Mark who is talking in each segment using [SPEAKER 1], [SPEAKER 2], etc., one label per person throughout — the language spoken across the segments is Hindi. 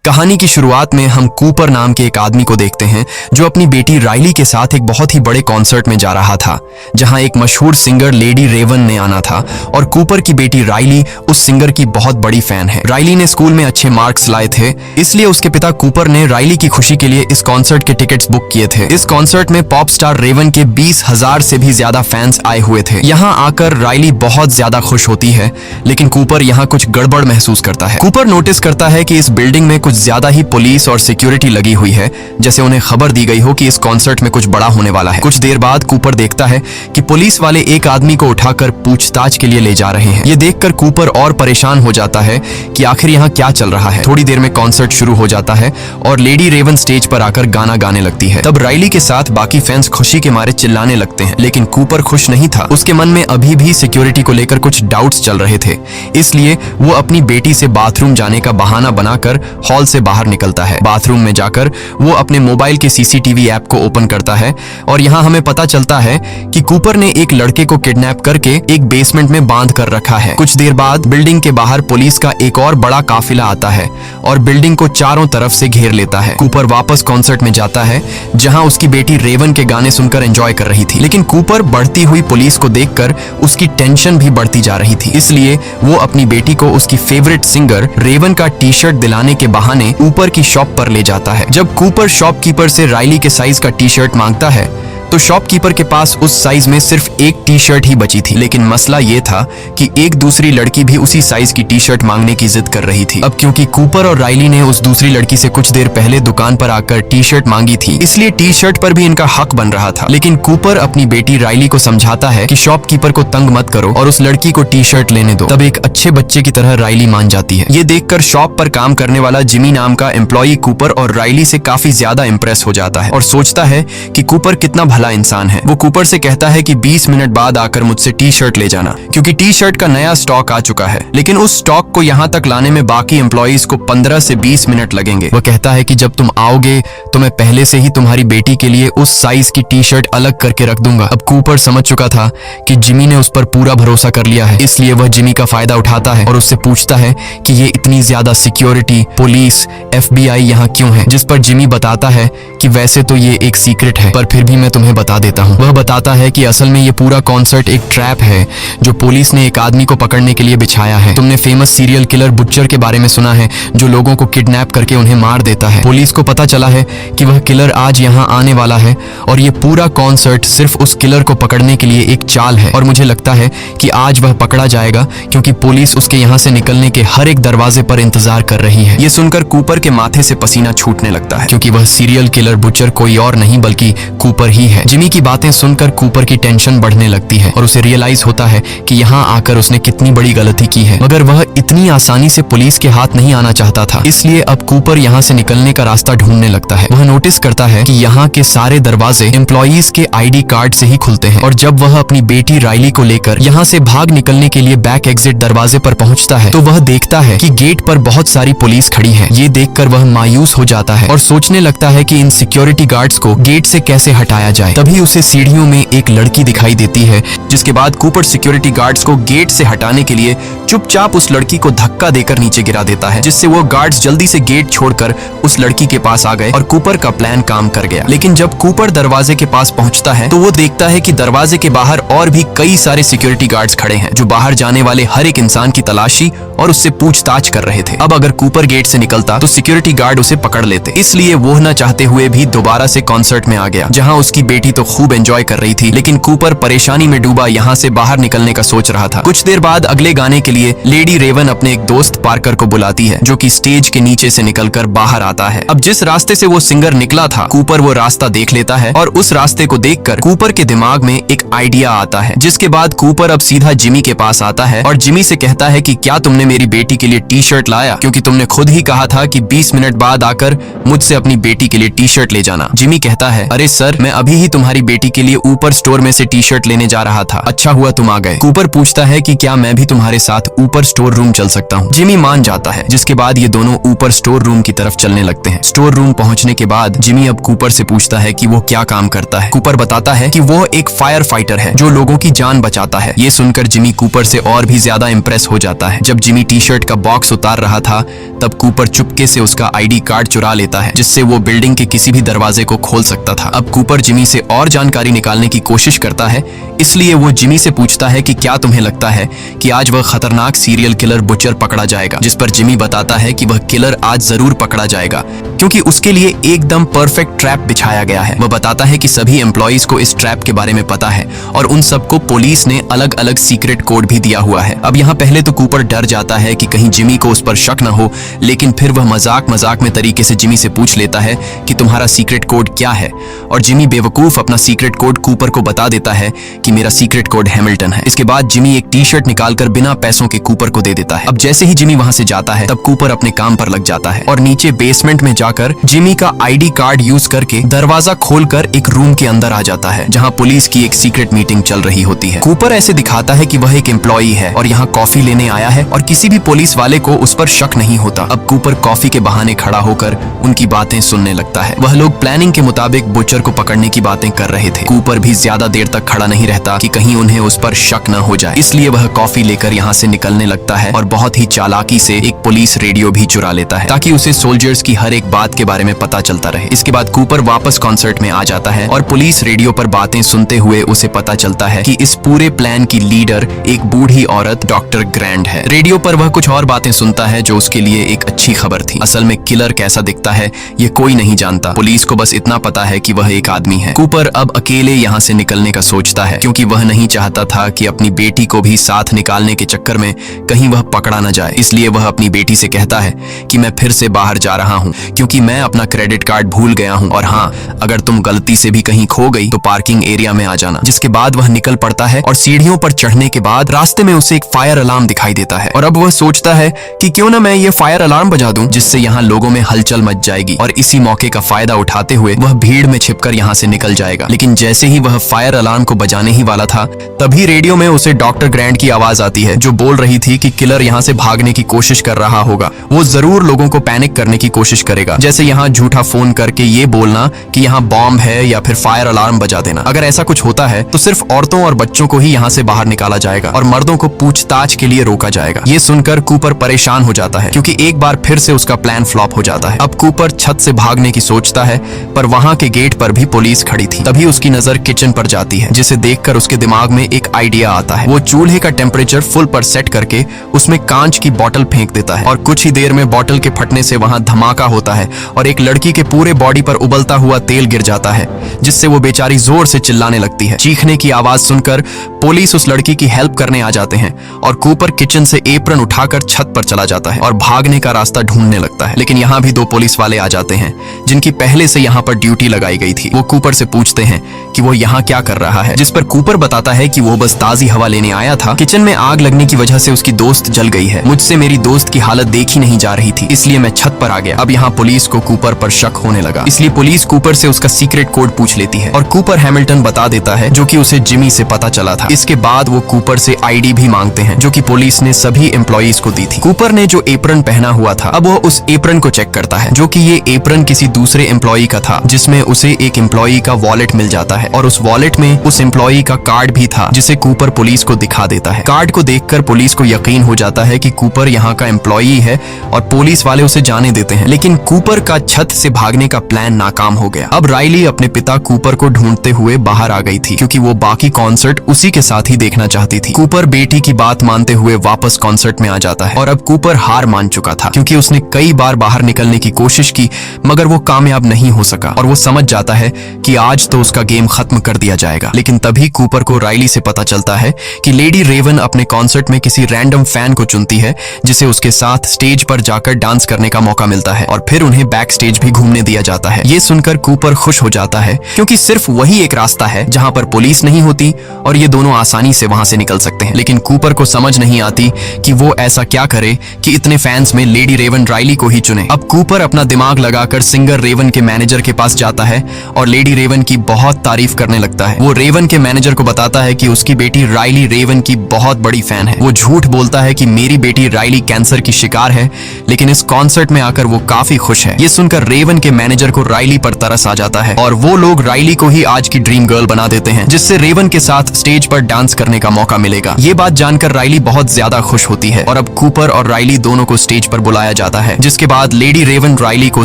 [SPEAKER 1] कहानी की शुरुआत में हम कूपर नाम के एक आदमी को देखते हैं जो अपनी बेटी राइली के साथ एक बहुत ही बड़े कॉन्सर्ट में जा रहा था जहां एक मशहूर सिंगर लेडी रेवन ने आना था और कूपर की बेटी राइली उस सिंगर की बहुत बड़ी फैन है। राइली ने स्कूल में अच्छे मार्क्स लाए थे, इसलिए उसके पिता कूपर ने राइली की खुशी के लिए इस कॉन्सर्ट के टिकट्स बुक किए थे। इस कॉन्सर्ट में पॉप स्टार रेवन के 20,000 से भी ज्यादा फैंस आए हुए थे। यहाँ आकर राइली बहुत ज्यादा खुश होती है, लेकिन कूपर यहाँ कुछ गड़बड़ महसूस करता है। कूपर नोटिस करता है कि इस बिल्डिंग में कुछ ज्यादा ही पुलिस और सिक्योरिटी लगी हुई है, जैसे उन्हें खबर दी गई हो कि इस कॉन्सर्ट में कुछ बड़ा होने वाला है। कुछ देर बाद कूपर देखता है कि पुलिस वाले एक आदमी को उठाकर पूछताछ के लिए ले जा रहे हैं। ये देखकर कूपर और परेशान हो जाता है कि आखिर यहाँ क्या चल रहा है। थोड़ी देर में कॉन्सर्ट शुरू हो जाता है और लेडी रेवन स्टेज पर आकर गाना गाने लगती है। तब राइली के साथ बाकी फैंस खुशी के मारे चिल्लाने लगते हैं, लेकिन कूपर खुश नहीं था। उसके मन में अभी भी सिक्योरिटी को लेकर कुछ डाउट्स चल रहे थे, इसलिए वो अपनी बेटी से बाथरूम जाने का बहाना बनाकर हॉल से बाहर निकलता है। बाथरूम में जाकर वो अपने मोबाइल के सीसीटीवी ऐप को ओपन करता है और यहाँ हमें पता चलता है कि कूपर ने एक लड़के को किडनैप करके एक बेसमेंट में बांध कर रखा है। कुछ देर बाद बिल्डिंग के बाहर पुलिस का एक और बड़ा काफिला आता है और बिल्डिंग को चारों तरफ से घेर लेता है। कूपर वापस कॉन्सर्ट में जाता है जहाँ उसकी बेटी रेवन के गाने सुनकर एंजॉय कर रही थी, लेकिन कूपर बढ़ती हुई पुलिस को देखकर उसकी टेंशन भी बढ़ती जा रही थी। इसलिए वो अपनी बेटी को उसकी फेवरेट सिंगर रेवन का टी शर्ट दिलाने के बहाने ऊपर की शॉप पर ले जाता है। जब कूपर शॉपकीपर से राइली के साइज का टी शर्ट मांगता है तो शॉपकीपर के पास उस साइज में सिर्फ एक टी शर्ट ही बची थी, लेकिन मसला ये था कि एक दूसरी लड़की भी उसी साइज की टी शर्ट मांगने की जिद कर रही थी। अब क्योंकि कूपर और राइली ने उस दूसरी लड़की से कुछ देर पहले दुकान पर आकर टी शर्ट मांगी थी, इसलिए टी शर्ट पर भी इनका हक बन रहा था। लेकिन कूपर अपनी बेटी राइली को समझाता है कि शॉपकीपर को तंग मत करो और उस लड़की को टी शर्ट लेने दो। तब एक अच्छे बच्चे की तरह राइली मान जाती है। ये देखकर शॉप पर काम करने वाला जिमी नाम का एम्प्लॉई कूपर और राइली से काफी ज्यादा इम्प्रेस हो जाता है और सोचता है कि कूपर कितना भला इंसान है। वो कूपर से कहता है कि 20 मिनट बाद आकर मुझसे टी शर्ट ले जाना, क्योंकि टी शर्ट का नया स्टॉक आ चुका है। लेकिन उस स्टॉक को यहाँ तक लाने में बाकी एम्प्लॉइज को 15 से 20 मिनट लगेंगे। वह कहता है कि जब तुम आओगे तो मैं पहले से ही तुम्हारी बेटी के लिए उस साइज की टी शर्ट अलग करके रख दूंगा। अब कूपर समझ चुका था कि जिमी ने उस पर पूरा भरोसा कर लिया है, इसलिए वह जिमी का फायदा उठाता है और उससे पूछता है कि ये इतनी ज्यादा सिक्योरिटी, पुलिस, FBI यहाँ क्यों है, जिस पर जिमी बताता है कि वैसे तो ये एक सीक्रेट है, पर फिर भी मैं तुम्हें बता देता हूँ। वह बताता है कि असल में ये पूरा कॉन्सर्ट एक ट्रैप है जो पुलिस ने एक आदमी को पकड़ने के लिए बिछाया है। तुमने फेमस सीरियल किलर बुच्चर के बारे में सुना है, जो लोगों को किडनैप करके उन्हें मार देता है। पुलिस को पता चला है कि वह किलर आज यहाँ आने वाला है और ये पूरा कॉन्सर्ट सिर्फ उस किलर को पकड़ने के लिए एक चाल है, और मुझे लगता है कि आज वह पकड़ा जाएगा क्योंकि पुलिस उसके यहाँ से निकलने के हर एक दरवाजे पर इंतजार कर रही है। ये सुनकर कूपर के माथे से पसीना छूटने लगता है, क्योंकि वह सीरियल किलर बुच्चर कोई और नहीं बल्कि कूपर ही है। जिमी की बातें सुनकर कूपर की टेंशन बढ़ने लगती है और उसे रियलाइज होता है कि यहाँ आकर उसने कितनी बड़ी गलती की है, मगर वह इतनी आसानी से पुलिस के हाथ नहीं आना चाहता था। इसलिए अब कूपर यहाँ से निकलने का रास्ता ढूंढने लगता है। वह नोटिस करता है कि यहाँ के सारे दरवाजे एम्प्लॉइज के ID कार्ड से ही खुलते हैं, और जब वह अपनी बेटी राइली को लेकर यहाँ से भाग निकलने के लिए बैक एग्जिट दरवाजे पर पहुंचता है तो वह देखता है कि गेट पर बहुत सारी पुलिस खड़ी है। ये देखकर वह मायूस हो जाता है और सोचने लगता है कि इन सिक्योरिटी गार्ड्स को गेट से कैसे हटाया जाए। तभी उसे सीढ़ियों में एक लड़की दिखाई देती है, जिसके बाद कूपर सिक्योरिटी गार्ड्स को गेट से हटाने के लिए चुपचाप उस लड़की को धक्का देकर नीचे गिरा देता है, जिससे वो गार्ड्स जल्दी से गेट छोड़कर उस लड़की के पास आ गए और कूपर का प्लान काम कर गया। लेकिन जब कूपर दरवाजे के पास पहुंचता है तो वो देखता है कि दरवाजे के बाहर और भी कई सारे सिक्योरिटी गार्ड्स खड़े हैं, जो बाहर जाने वाले हर एक इंसान की तलाशी और उससे पूछताछ कर रहे थे। अब अगर कूपर गेट से निकलता तो सिक्योरिटी गार्ड उसे पकड़ लेते, इसलिए वो न चाहते हुए भी दोबारा से कॉन्सर्ट में आ गया, जहाँ उसकी बेटी तो खूब एंजॉय कर रही थी, लेकिन कूपर परेशानी में डूबा यहाँ से बाहर निकलने का सोच रहा था। कुछ देर बाद अगले गाने के लिए लेडी रेवन अपने एक दोस्त पार्कर को बुलाती है, जो कि स्टेज के नीचे से निकलकर बाहर आता है। अब जिस रास्ते से वो सिंगर निकला था, कूपर वो रास्ता देख लेता है और उस रास्ते को देखकर कूपर के दिमाग में एक आइडिया आता है, जिसके बाद कूपर अब सीधा जिमी के पास आता है और जिमी से कहता है कि क्या तुमने मेरी बेटी के लिए टी शर्ट लाया, क्योंकि तुमने खुद ही कहा था कि 20 मिनट बाद आकर मुझसे अपनी बेटी के लिए टी शर्ट ले जाना। जिमी कहता है, अरे सर, मैं अभी ही तुम्हारी बेटी के लिए ऊपर स्टोर में से टी शर्ट लेने जा रहा था। अच्छा हुआ तुम आ गए। कूपर पूछता है कि क्या मैं भी तुम्हारे साथ ऊपर स्टोर रूम चल सकता हूँ। जिमी मान जाता है, जिसके बाद ये दोनों ऊपर स्टोर रूम की तरफ चलने लगते हैं। स्टोर रूम पहुंचने के बाद जिमी अब कूपर से पूछता है कि वो क्या काम करता है। कूपर बताता है कि वो एक फायर फाइटर है जो लोगों की जान बचाता है। ये सुनकर जिमी कूपर से और भी ज्यादा इंप्रेस हो जाता है। जब जिमी टी शर्ट का बॉक्स उतार रहा था तब कूपर चुपके से उसका आईडी कार्ड चुरा लेता है, जिससे वो बिल्डिंग के किसी भी दरवाजे को खोल सकता था। अब कूपर जिमी से और जानकारी निकालने की कोशिश करता है, इसलिए वो जिमी से पूछता है कि क्या तुम्हें लगता है कि आज वह खतरनाक सीरियल किलर बुचर पकड़ा जाएगा। जिस पर जिमी बताता है कि वह किलर आज जरूर पकड़ा जाएगा क्योंकि उसके लिए एकदम परफेक्ट ट्रैप बिछाया गया है। वह बताता है कि सभी एम्प्लॉइज को इस ट्रैप के बारे में पता है और उन सबको पुलिस ने अलग अलग सीक्रेट कोड भी दिया हुआ है। अब यहाँ पहले तो कूपर डर जाता है कि कहीं जिमी को उस पर शक न हो, लेकिन फिर वह मजाक में तरीके से जिमी से पूछ लेता है कि तुम्हारा सीक्रेट कोड क्या है, और जिमी बेवकूफ अपना सीक्रेट कोड कूपर को बता देता है कि मेरा सीक्रेट कोड हैमिल्टन है। इसके बाद जिमी एक टी शर्ट निकालकर बिना पैसों के कूपर को दे देता है। अब जैसे ही जिमी वहां से जाता है तब कूपर अपने काम पर लग जाता है और नीचे बेसमेंट में जाकर जिमी का आईडी कार्ड यूज करके दरवाजा खोलकर एक रूम के अंदर आ जाता है जहां पुलिस की एक सीक्रेट मीटिंग चल रही होती है। कूपर ऐसे दिखाता है कि वह एक एम्प्लॉई है और यहाँ कॉफी लेने आया है और किसी भी पुलिस वाले को उस पर शक नहीं होता। अब कूपर कॉफी के बहाने खड़ा होकर उनकी बातें सुनने लगता है। वह लोग प्लानिंग के मुताबिक बुचर को पकड़ने की बातें कर रहे थे। कूपर भी ज्यादा देर तक खड़ा नहीं रहता कि कहीं उन्हें उस पर शक न हो जाए, इसलिए वह कॉफी लेकर यहाँ से निकलने लगता है और बहुत ही चालाकी से एक पुलिस रेडियो भी चुरा लेता है ताकि उसे सोल्जर्स की हर एक बात के बारे में पता चलता रहे। इसके बाद कूपर वापस कॉन्सर्ट में आ जाता है और पुलिस रेडियो पर बातें सुनते हुए उसे पता चलता है कि इस पूरे प्लान की लीडर एक बूढ़ी औरत डॉक्टर ग्रैंड है। रेडियो पर वह कुछ और बातें सुनता है जो उसके लिए एक अच्छी खबर थी। असल में किलर कैसा दिखता है ये कोई नहीं जानता, पुलिस को बस इतना पता है कि वह एक आदमी है। कूपर अब अकेले यहाँ से निकलने का सोचता है क्योंकि वह नहीं चाहता था कि अपनी बेटी को भी साथ निकालने के चक्कर में कहीं वह पकड़ा न जाए। इसलिए वह अपनी बेटी से कहता है कि मैं फिर से बाहर जा रहा हूँ क्योंकि मैं अपना क्रेडिट कार्ड भूल गया हूँ, और हाँ, अगर तुम गलती से भी कहीं खो गई तो पार्किंग एरिया में आ जाना। जिसके बाद वह निकल पड़ता है और सीढ़ियों पर चढ़ने के बाद रास्ते में उसे एक फायर अलार्म दिखाई देता है और अब वह सोचता है कि क्यों ना मैं ये फायर अलार्म बजा दूं जिससे यहाँ लोगों में हलचल मच जाएगी, और इसी मौके का फायदा उठाते हुए वह भीड़ में छिपकर यहाँ से निकल जाएगा। लेकिन जैसे ही वह फायर अलार्म को बजाने ही वाला था तभी रेडियो में उसे डॉक्टर ग्रैंड की आवाज आती है जो बोल रही थी कि किलर यहाँ से भागने की कोशिश कर रहा होगा। वो जरूर लोगों को पैनिक करने की कोशिश करेगा, जैसे यहाँ झूठा फोन करके ये बोलना कि यहाँ बॉम्ब है या फिर फायर अलार्म बजा देना। अगर ऐसा कुछ होता है तो सिर्फ औरतों और बच्चों को ही यहाँ से बाहर निकाला जाएगा और मर्दों को पूछताछ के लिए रोका जाएगा। ये सुनकर कूपर परेशान हो जाता है क्योंकि एक बार फिर से उसका प्लान फ्लॉप हो जाता है। अब कूपर छत से भागने की सोचता है पर वहां के गेट पर भी पुलिस खड़ी थी। तभी उसकी नजर किचन पर जाती है जिसे देखकर उसके दिमाग में एक आइडिया आता है। वो चूल्हे का टेम्परेचर फुल पर सेट करके उसमें कांच की बोतल फेंक देता है और कुछ ही देर में बोतल के फटने से वहां धमाका होता है और एक लड़की के पूरे बॉडी पर उबलता हुआ तेल गिर जाता है जिससे वो बेचारी जोर से चिल्लाने लगती है। चीखने की आवाज सुनकर पुलिस उस लड़की की हेल्प करने आ जाते हैं और कूपर किचन से एप्रन उठाकर छत पर चला जाता है और भागने का रास्ता ढूंढने लगता है। लेकिन यहाँ भी दो पुलिस वाले आ जाते हैं जिनकी पहले से यहाँ पर ड्यूटी लगाई गई थी। वो कूपर से पूछते हैं कि वो यहाँ क्या कर रहा है, जिस पर कूपर बताता है कि वो बस ताजी हवा लेने आया था। किचन में आग लगने की वजह से उसकी दोस्त जल गई है। मुझसे मेरी दोस्त की हालत देखी नहीं जा रही थी, इसलिए मैं छत पर आ गया। अब यहाँ पुलिस को कूपर पर शक होने लगा, इसलिए पुलिस कूपर से उसका सीक्रेट कोड पूछ लेती है और कूपर हैमिल्टन बता देता है जो कि उसे जिमी से पता चला था। इसके बाद वो कूपर से आईडी भी मांगते हैं जो कि पुलिस ने सभी एम्प्लॉइज को दी थी। कूपर ने जो एप्रन पहना हुआ था अब वो उस एप्रन को चेक करता है जो कि ये एप्रन किसी दूसरे एम्प्लॉई का था, जिसमें उसे एक एम्प्लॉई का वॉलेट मिल जाता है और उस वॉलेट में उस एम्प्लॉई का कार्ड भी था जिसे कूपर पुलिस को दिखा देता है। कार्ड को देखकर पुलिस को यकीन हो जाता है कि कूपर यहाँ का एम्प्लॉई है और पुलिस वाले उसे जाने देते हैं। लेकिन कूपर का छत से भागने का प्लान नाकाम हो गया। अब राइली अपने पिता कूपर को ढूंढते हुए बाहर आ गई थी क्योंकि वो बाकी कॉन्सर्ट उसी के साथ ही देखना चाहती थी। कूपर बेटी की बात मानते हुए वापस कॉन्सर्ट में आ जाता है और अब कूपर हार मान चुका था क्योंकि उसने कई बार बाहर निकलने की कोशिश की मगर वो कामयाब नहीं हो सका और वो समझ जाता है कि आज तो उसका गेम खत्म कर दिया जाएगा। लेकिन तभी कूपर को राइली से पता चलता है कि लेडी रेवन अपने कॉन्सर्ट में किसी रैंडम फैन को चुनती है जिसे उसके साथ स्टेज पर जाकर डांस करने का मौका मिलता है और फिर उन्हें बैक स्टेज भी घूमने दिया जाता है। ये सुनकर कूपर खुश हो जाता है क्योंकि सिर्फ वही एक रास्ता है जहां पर पुलिस नहीं होती और ये दोनों दोनों आसानी से वहां से निकल सकते हैं। लेकिन कूपर को समझ नहीं आती कि वो ऐसा क्या करे कि इतने फैंस में लेडी रेवन राइली को ही चुने। अब कूपर अपना दिमाग लगाकर सिंगर रेवन के मैनेजर के पास जाता है और लेडी रेवन की बहुत तारीफ करने लगता है। वो रेवन के मैनेजर को बताता है कि उसकी बेटी राइली रेवन की बहुत बड़ी फैन है। वो झूठ बोलता है कि मेरी बेटी राइली कैंसर की शिकार है, लेकिन इस कॉन्सर्ट में आकर वो काफी खुश है। ये सुनकर रेवन के मैनेजर को राइली पर तरस आ जाता है और वो लोग राइली को ही आज की ड्रीम गर्ल बना देते हैं, जिससे रेवन के साथ स्टेज पर डांस करने का मौका मिलेगा। ये बात जानकर राइली बहुत ज्यादा खुश होती है और अब कूपर और राइली दोनों को स्टेज पर बुलाया जाता है, जिसके बाद लेडी रेवन राइली को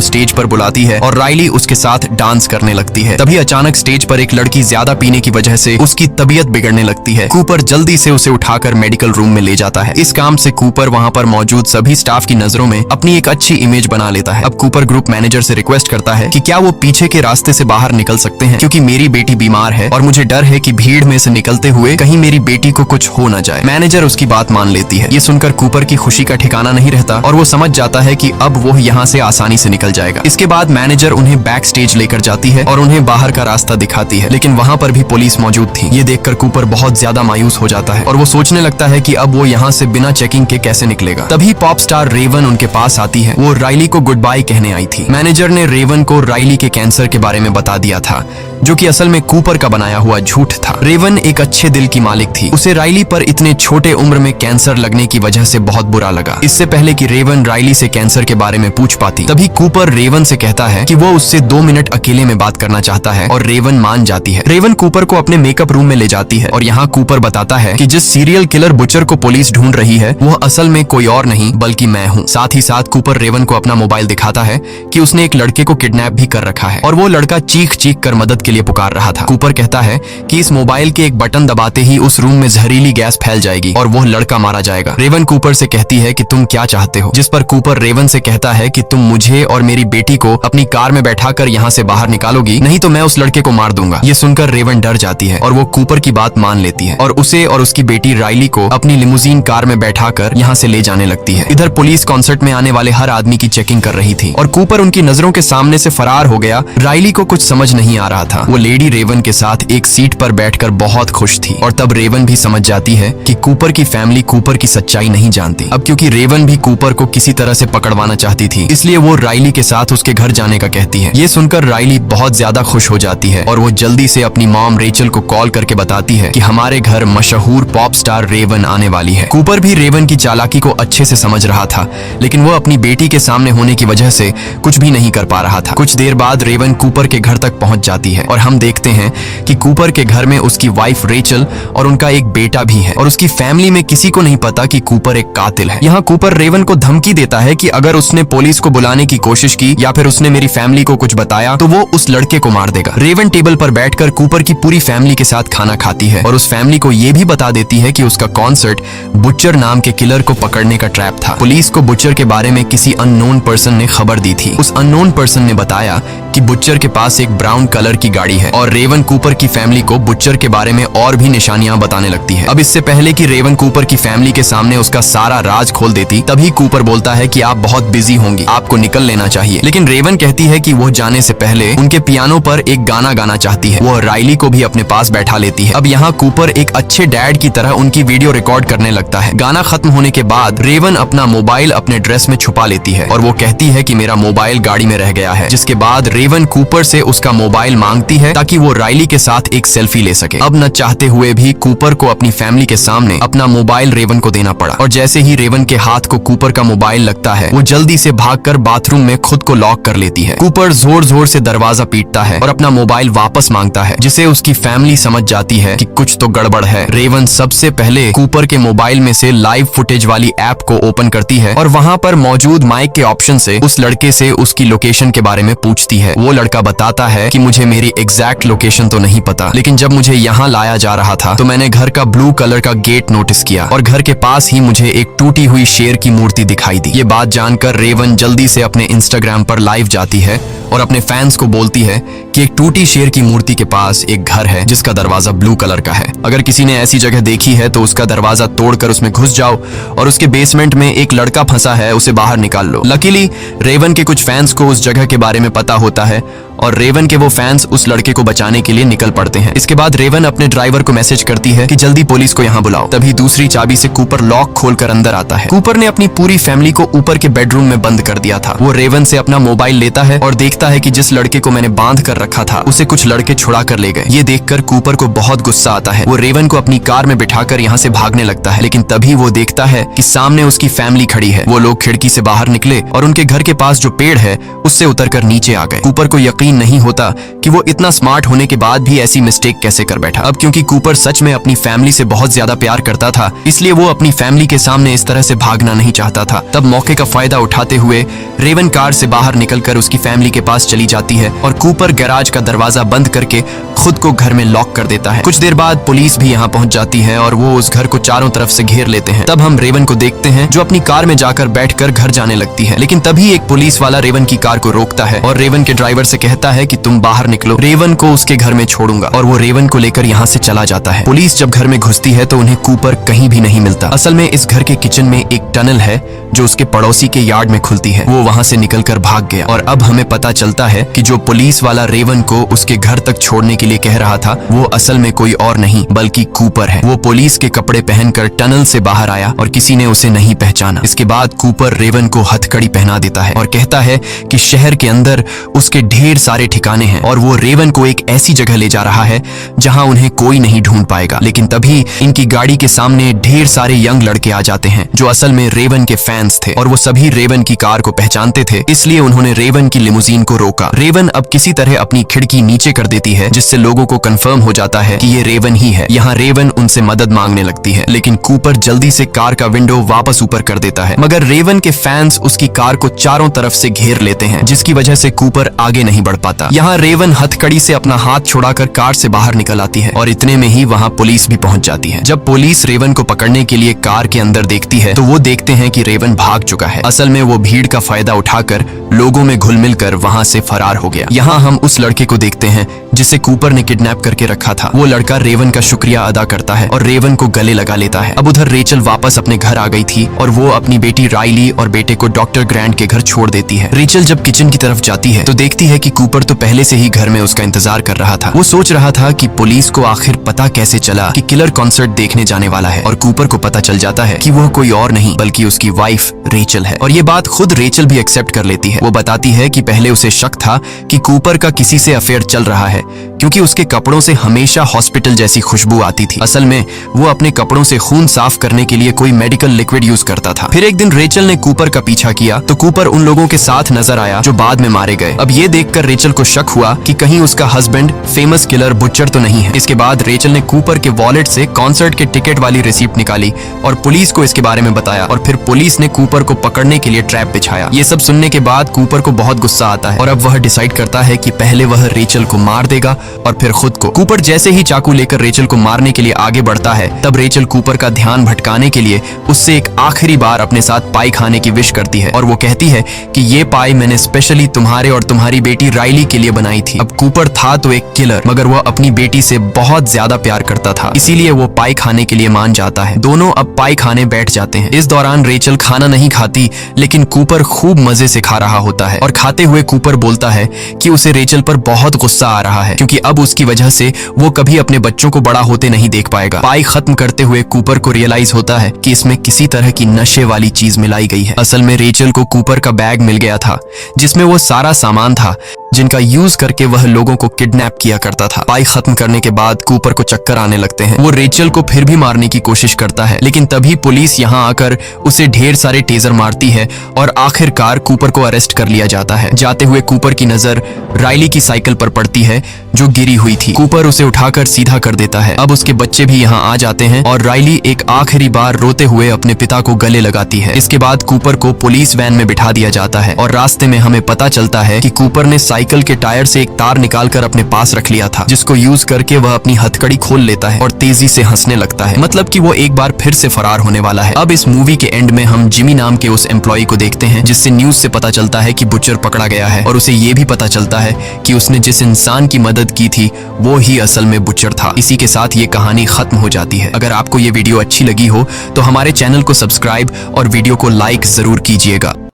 [SPEAKER 1] स्टेज पर बुलाती है और राइली उसके साथ डांस करने लगती है। तभी अचानक स्टेज पर एक लड़की ज्यादा पीने की वजह से उसकी तबीयत बिगड़ने लगती है। कूपर जल्दी से उसे उठाकर मेडिकल रूम में ले जाता है। इस काम से कूपर वहां पर मौजूद सभी स्टाफ की नजरों में अपनी एक अच्छी इमेज बना लेता है। अब कूपर ग्रुप मैनेजर से रिक्वेस्ट करता है कि क्या वो पीछे के रास्ते से बाहर निकल सकते हैं, क्योंकि मेरी बेटी बीमार है और मुझे डर है कि भीड़ में से निकलते हुए कहीं मेरी बेटी को कुछ हो न जाए। मैनेजर उसकी बात मान लेती है। ये सुनकर कूपर की खुशी का ठिकाना नहीं रहता और वो समझ जाता है कि अब वो यहाँ से आसानी से निकल जाएगा। इसके बाद मैनेजर उन्हें बैक स्टेज लेकर जाती है और उन्हें बाहर का रास्ता दिखाती है, लेकिन वहां पर भी पुलिस मौजूद थी। ये देखकर कूपर बहुत ज्यादा मायूस हो जाता है और वो सोचने लगता है कि अब वो यहाँ से बिना चेकिंग के कैसे निकलेगा। तभी पॉप स्टार रेवन उनके पास आती है। वो राइली को गुड बाय कहने आई थी। मैनेजर ने रेवन को राइली के कैंसर के बारे में बता दिया था, जो कि असल में कूपर का बनाया हुआ झूठ था। रेवन एक अच्छे दिल की मालिक थी। उसे राइली पर इतने छोटे उम्र में कैंसर लगने की वजह से बहुत बुरा लगा। इससे पहले कि रेवन राइली से कैंसर के बारे में पूछ पाती, तभी कूपर रेवन से कहता है कि वो उससे 2 मिनट अकेले में बात करना चाहता है और रेवन मान जाती है। रेवन कूपर को अपने मेकअप रूम में ले जाती है और यहाँ कूपर बताता है कि जिस सीरियल किलर बुचर को पुलिस ढूंढ रही है वो असल में कोई और नहीं बल्कि मैं हूँ। साथ ही साथ कूपर रेवन को अपना मोबाइल दिखाता है कि उसने एक लड़के को किडनैप भी कर रखा है और वो लड़का चीख चीख कर मदद के लिए पुकार रहा था। कूपर कहता है कि इस मोबाइल के एक बटन दबाते ही उस रूम में जहरीली गैस फैल जाएगी और वो लड़का मारा जाएगा। रेवन कूपर से कहती है कि तुम क्या चाहते हो, जिस पर कूपर रेवन से कहता है कि तुम मुझे और मेरी बेटी को अपनी कार में बैठाकर यहाँ से बाहर निकालोगी, नहीं तो मैं उस लड़के को मार दूंगा। ये सुनकर रेवन डर जाती है और वो कूपर की बात मान लेती है और उसे और उसकी बेटी राइली को अपनी लिमुजीन कार में बैठाकर यहाँ से ले जाने लगती है। इधर पुलिस कॉन्सर्ट में आने वाले हर आदमी की चेकिंग कर रही थी और कूपर उनकी नजरों के सामने से फरार हो गया। राइली को कुछ समझ नहीं आ रहा था। वो लेडी रेवन के साथ एक सीट पर बैठकर बहुत खुश थी और तब रेवन भी समझ जाती है कि कूपर की फैमिली कूपर की सच्चाई नहीं जानती। अब क्योंकि रेवन भी कूपर को किसी तरह से पकड़वाना चाहती थी, इसलिए वो राइली के साथ उसके घर जाने का कहती है। ये सुनकर राइली बहुत ज्यादा खुश हो जाती है और वो जल्दी से अपनी मॉम रेचल को कॉल करके बताती है कि हमारे घर मशहूर पॉप स्टार रेवन आने वाली है। कूपर भी रेवन की चालाकी को अच्छे से समझ रहा था, लेकिन वो अपनी बेटी के सामने होने की वजह से कुछ भी नहीं कर पा रहा था। कुछ देर बाद रेवन कूपर के घर तक पहुंच जाती है और हम देखते हैं कि कूपर के घर में उसकी वाइफ रेचल और उनका एक बेटा भी है और उसकी फैमिली में किसी को नहीं पता कि कूपर एक कातिल है। यहाँ कूपर रेवन को धमकी देता है कि अगर उसने पुलिस को बुलाने की कोशिश की या फिर उसने मेरी फैमिली को कुछ बताया तो वो उस लड़के को मार देगा। रेवन टेबल पर बैठकर कूपर की पूरी फैमिली के साथ खाना खाती है और उस फैमिली को ये भी बता देती है कि उसका कॉन्सर्ट बुचर नाम के किलर को पकड़ने का ट्रैप था। पुलिस को बुचर के बारे में किसी अननोन पर्सन ने खबर दी थी। उस अननोन पर्सन ने बताया कि बुचर के पास एक ब्राउन कलर की गाड़ी है और रेवन कूपर की फैमिली को बुचर के बारे में और भी निशानियां बताने लगती है। अब इससे पहले कि रेवन कूपर की फैमिली के सामने उसका सारा राज खोल देती, तभी कूपर बोलता है कि आप बहुत बिजी होंगी, आपको निकल लेना चाहिए। लेकिन रेवन कहती है कि वो जाने से पहले उनके पियानो पर एक गाना गाना चाहती है। वो राइली को भी अपने पास बैठा लेती है। अब यहाँ कूपर एक अच्छे डैड की तरह उनकी वीडियो रिकॉर्ड करने लगता है। गाना खत्म होने के बाद रेवन अपना मोबाइल अपने ड्रेस में छुपा लेती है और वो कहती है कि मेरा मोबाइल गाड़ी में रह गया है, जिसके बाद रेवन कूपर से उसका मोबाइल मांगती है ताकि वो राइली के साथ एक सेल्फी ले सके। अब न चाहते हुए भी कूपर को अपनी फैमिली के सामने अपना मोबाइल रेवन को देना पड़ा और जैसे ही रेवन के हाथ को कूपर का मोबाइल लगता है, वो जल्दी से भागकर बाथरूम में खुद को लॉक कर लेती है। कूपर जोर जोर से दरवाजा पीटता है और अपना मोबाइल वापस मांगता है, जिसे उसकी फैमिली समझ जाती है कि कुछ तो गड़बड़ है। रेवन सबसे पहले कूपर के मोबाइल में से लाइव फुटेज वाली ऐप को ओपन करती है और वहां पर मौजूद माइक के ऑप्शन से उस लड़के से उसकी लोकेशन के बारे में पूछती है। वो लड़का बताता है कि मुझे मेरी एग्जैक्ट लोकेशन तो नहीं पता, लेकिन जब मुझे यहाँ लाया जा रहा था तो मैंने घर का ब्लू कलर का गेट नोटिस किया और घर के पास ही मुझे एक टूटी हुई शेर की मूर्ति दिखाई दी। ये बात जानकर रेवन जल्दी से अपने इंस्टाग्राम पर लाइव जाती है और अपने फैंस को बोलती है कि एक टूटी शेर की मूर्ति के पास एक घर है जिसका दरवाजा ब्लू कलर का है। अगर किसी ने ऐसी जगह देखी है तो उसका दरवाजा तोड़कर उसमें घुस जाओ और उसके बेसमेंट में एक लड़का फंसा है, उसे बाहर निकाल लो। लकीली रेवन के कुछ फैंस को उस जगह के बारे में पता होता है और रेवन के वो फैंस उस लड़के को बचाने के लिए निकल पड़ते हैं। इसके बाद रेवन अपने ड्राइवर को मैसेज करती है कि जल्दी पुलिस को यहाँ बुलाओ। तभी दूसरी चाबी से कूपर लॉक खोलकर अंदर आता है। कूपर ने अपनी पूरी फैमिली को ऊपर के बेडरूम में बंद कर दिया था। वो रेवन से अपना मोबाइल लेता है और देखता है कि जिस लड़के को मैंने बांध कर रखा था उसे कुछ लड़के छुड़ा कर ले गए। ये देखकर कूपर को बहुत गुस्सा आता है। वो रेवन को अपनी कार में बिठाकर यहाँ से भागने लगता है, लेकिन तभी वो देखता है कि सामने उसकी फैमिली खड़ी है। वो लोग खिड़की से बाहर निकले और उनके घर के पास जो पेड़ है उससे उतरकर नीचे आ गए। कूपर को यकीन नहीं होता कि वो इतना स्मार्ट होने के बाद भी ऐसी मिस्टेक कैसे कर बैठा। अब क्योंकि कूपर सच में अपनी फैमिली से बहुत ज्यादा प्यार करता था, इसलिए वो अपनी फैमिली के सामने इस तरह से भागना नहीं चाहता था। तब मौके का फायदा उठाते हुए रेवन कार से बाहर निकलकर उसकी फैमिली के पास चली जाती है और कूपर गैराज का दरवाजा बंद करके खुद को घर में लॉक कर देता है। कुछ देर बाद पुलिस भी यहाँ पहुंच जाती है और वो उस घर को चारों तरफ से घेर लेते हैं। तब हम रेवन को देखते हैं जो अपनी कार में जाकर बैठकर घर जाने लगती है, लेकिन तभी एक पुलिस वाला रेवन की कार को रोकता है और रेवन के ड्राइवर से कहता है कि तुम बाहर निकलो, रेवन को उसके घर में छोड़ूंगा। और वो रेवन को लेकर यहाँ से चला जाता है। पुलिस जब घर में घुसती है तो उन्हें कूपर कहीं भी नहीं मिलता। असल में इस घर के किचन में एक टनल है जो उसके पड़ोसी के यार्ड में खुलती है। वो वहाँ से निकलकर भाग गया और अब हमें पता चलता है कि जो पुलिस वाला रेवन को उसके घर तक छोड़ने के लिए कह रहा था वो असल में कोई और नहीं बल्कि कूपर है। वो पुलिस के कपड़े पहनकर टनल से बाहर आया और किसी ने उसे नहीं पहचाना। इसके बाद कूपर रेवन को हथकड़ी पहना देता है और कहता है कि शहर के अंदर उसके ढेर सारे ठिकाने हैं और वो रेवन को एक ऐसी जगह ले जा रहा है जहां उन्हें कोई नहीं ढूंढ पाएगा। लेकिन तभी इनकी गाड़ी के सामने ढेर सारे यंग लड़के आ जाते हैं जो असल में रेवन के फैंस थे और वो सभी रेवन की कार को पहचानते थे, इसलिए उन्होंने रेवन की लिमुजीन को रोका। रेवन अब किसी तरह अपनी खिड़की नीचे कर देती है जिससे लोगों को कंफर्म हो जाता है कि ये रेवन ही है। यहाँ रेवन उनसे मदद मांगने लगती है, लेकिन कूपर जल्दी से कार का विंडो वापस ऊपर कर देता है। मगर रेवन के फैंस उसकी कार को चारों तरफ से घेर लेते हैं जिसकी वजह से कूपर आगे नहीं बढ़ पाता। यहाँ रेवन हथकड़ी से अपना हाथ छुड़ाकर कार से बाहर निकल आती है और इतने में ही वहाँ पुलिस भी पहुंच जाती है। जब पुलिस रेवन को पकड़ने के लिए कार के अंदर देखती है तो वो देखते हैं कि रेवन भाग चुका है। असल में वो भीड़ का फायदा उठाकर लोगों में घुल मिलकर वहाँ से फरार हो गया। यहाँ हम उस लड़के को देखते हैं जिसे कूपर ने किडनैप करके रखा था। वो लड़का रेवन का शुक्रिया अदा करता है और रेवन को गले लगा लेता है। अब उधर रेचल वापस अपने घर आ गई थी और वो अपनी बेटी राइली और बेटे को डॉक्टर ग्रैंट के घर छोड़ देती है। रेचल जब किचन की तरफ जाती है तो देखती है कि कूपर तो पहले से ही घर में उसका इंतजार कर रहा था। वो सोच रहा था कि पुलिस को आखिर पता कैसे चला कि किलर कॉन्सर्ट देखने जाने वाला है और कूपर को पता चल जाता है कि वह कोई और नहीं बल्कि उसकी वाइफ रेचल है। और ये बात खुद रेचल भी एक्सेप्ट कर लेती है। वो बताती है कि पहले उसे शक था कि कूपर का किसी से अफेयर चल रहा है क्योंकि उसके कपड़ों से हमेशा हॉस्पिटल जैसी खुशबू आती थी। असल में वो अपने कपड़ों से खून साफ करने के लिए कोई मेडिकल लिक्विड यूज करता था। फिर एक दिन रेचल ने कूपर का पीछा किया तो कूपर उन लोगों के साथ नजर आया जो बाद में मारे गए। अब ये देखकर रेचल को शक हुआ कि कहीं उसका हस्बैंड फेमस किलर बुचर तो नहीं है। इसके बाद रेचल ने कूपर के वॉलेट से कॉन्सर्ट के टिकट वाली रिसीप्ट निकाली और पुलिस को इसके बारे में बताया और फिर पुलिस ने कूपर को पकड़ने के लिए ट्रैप बिछाया। ये सब सुनने के बाद कूपर को बहुत गुस्सा आता है और अब वह डिसाइड करता है कि पहले वह रेचल को मार देगा और फिर खुद को। कूपर जैसे ही चाकू लेकर रेचल को मारने के लिए आगे बढ़ता है तब रेचल कूपर का ध्यान भटकाने के लिए उससे एक आखिरी बार अपने साथ पाई खाने की विश करती है और वो कहती है कि ये पाई मैंने स्पेशली तुम्हारे और तुम्हारी बेटी राइली के लिए बनाई थी। अब कूपर था तो एक किलर मगर वह अपनी बेटी से बहुत ज्यादा प्यार करता था, इसीलिए वो पाई खाने के लिए मान जाता है। दोनों अब पाई खाने बैठ जाते हैं। इस दौरान रेचल खाना नहीं खाती लेकिन कूपर खूब मजे से खा रहा होता है और खाते हुए कूपर बोलता है कि उसे रेचल पर बहुत गुस्सा आ रहा है क्योंकि अब उसकी वजह से वो कभी अपने बच्चों को बड़ा होते नहीं देख पाएगा। पाई खत्म करते हुए कूपर को रियलाइज होता है कि इसमें किसी तरह की नशे वाली चीज मिलाई गई है। असल में रेचल को कूपर का बैग मिल गया था जिसमें वो सारा सामान था जिनका यूज करके वह लोगों को किडनैप किया करता था। पाई खत्म करने के बाद कूपर को चक्कर आने लगते हैं। वो रेचल को फिर भी मारने की कोशिश करता है लेकिन तभी पुलिस यहाँ आकर उसे ढेर सारे टेजर मारती है और आखिरकार कूपर को अरेस्ट कर लिया जाता है। जाते हुए कूपर की नजर राइली की साइकिल पर पड़ती है जो गिरी हुई थी। कूपर उसे उठाकर सीधा कर देता है। अब उसके बच्चे भी यहाँ आ जाते हैं और राइली एक आखिरी बार रोते हुए अपने पिता को गले लगाती है। इसके बाद कूपर को पुलिस वैन में बिठा दिया जाता है और रास्ते में हमें पता चलता है कि कूपर ने साइकिल साइकिल के टायर से एक तार निकालकर अपने पास रख लिया था, जिसको यूज करके वह अपनी हथकड़ी खोल लेता है और तेजी से हंसने लगता है, मतलब कि वो एक बार फिर से फरार होने वाला है। अब इस मूवी के एंड में हम जिमी नाम के उस एम्प्लॉय को देखते हैं, जिससे न्यूज से पता चलता है कि बुचर पकड़ा गया है, और उसे ये भी पता चलता है कि उसने जिस इंसान की मदद की थी वो ही असल में बुचर था। इसी के साथ ये कहानी खत्म हो जाती है। अगर आपको ये वीडियो अच्छी लगी हो तो हमारे चैनल को सब्सक्राइब और वीडियो को लाइक जरूर कीजिएगा।